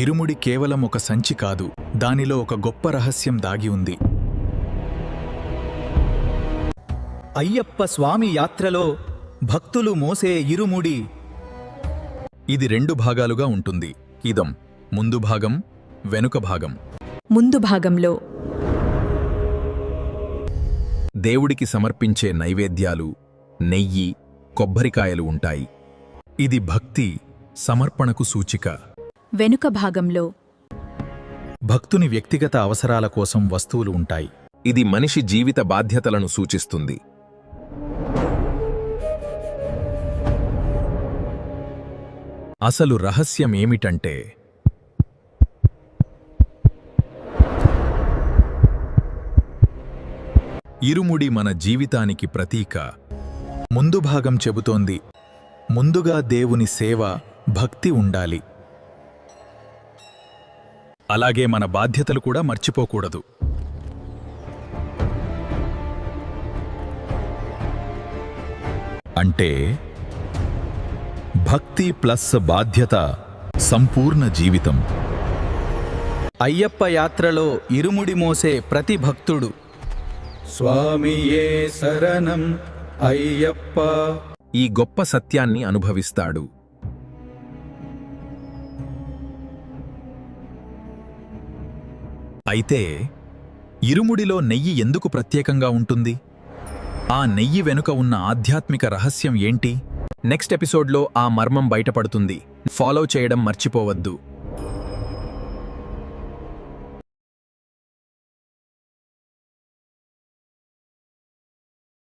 ఇరుముడి కేవలం ఒక సంచి కాదు, దానిలో ఒక గొప్ప రహస్యం దాగి ఉంది. అయ్యప్ప స్వామి యాత్రలో భక్తులు మోసే ఇరుముడి. ఇది 2 భాగాలుగా ఉంటుంది. ఇదం ముందు భాగం, వెనుక భాగం. ముందు భాగంలో దేవుడికి సమర్పించే నైవేద్యాలు, నెయ్యి, కొబ్బరికాయలు ఉంటాయి. ఇది భక్తి, సమర్పణకు సూచిక. వెనుక భాగంలో భక్తుని వ్యక్తిగత అవసరాల కోసం వస్తువులు ఉంటాయి. ఇది మనిషి జీవిత బాధ్యతలను సూచిస్తుంది. అసలు రహస్యం ఏమిటంటే, ఇరుముడి మన జీవితానికి ప్రతీక. ముందు భాగం చెబుతోంది, ముందుగా దేవుని సేవ, భక్తి ఉండాలి. అలాగే మన బాధ్యతలు కూడా మర్చిపోకూడదు. అంటే భక్తి ప్లస్ బాధ్యత, సంపూర్ణ జీవితం. అయ్యప్ప యాత్రలో ఇరుముడి మోసే ప్రతి భక్తుడు స్వామియే శరణం అయ్యప్ప ఈ గొప్ప సత్యాన్ని అనుభవిస్తాడు. అయితే ఇరుముడిలో నెయ్యి ఎందుకు ప్రత్యేకంగా ఉంటుంది? ఆ నెయ్యి వెనుక ఉన్న ఆధ్యాత్మిక రహస్యం ఏంటి? నెక్స్ట్ ఎపిసోడ్లో ఆ మర్మం బయటపడుతుంది. ఫాలో చేయడం మర్చిపోవద్దు.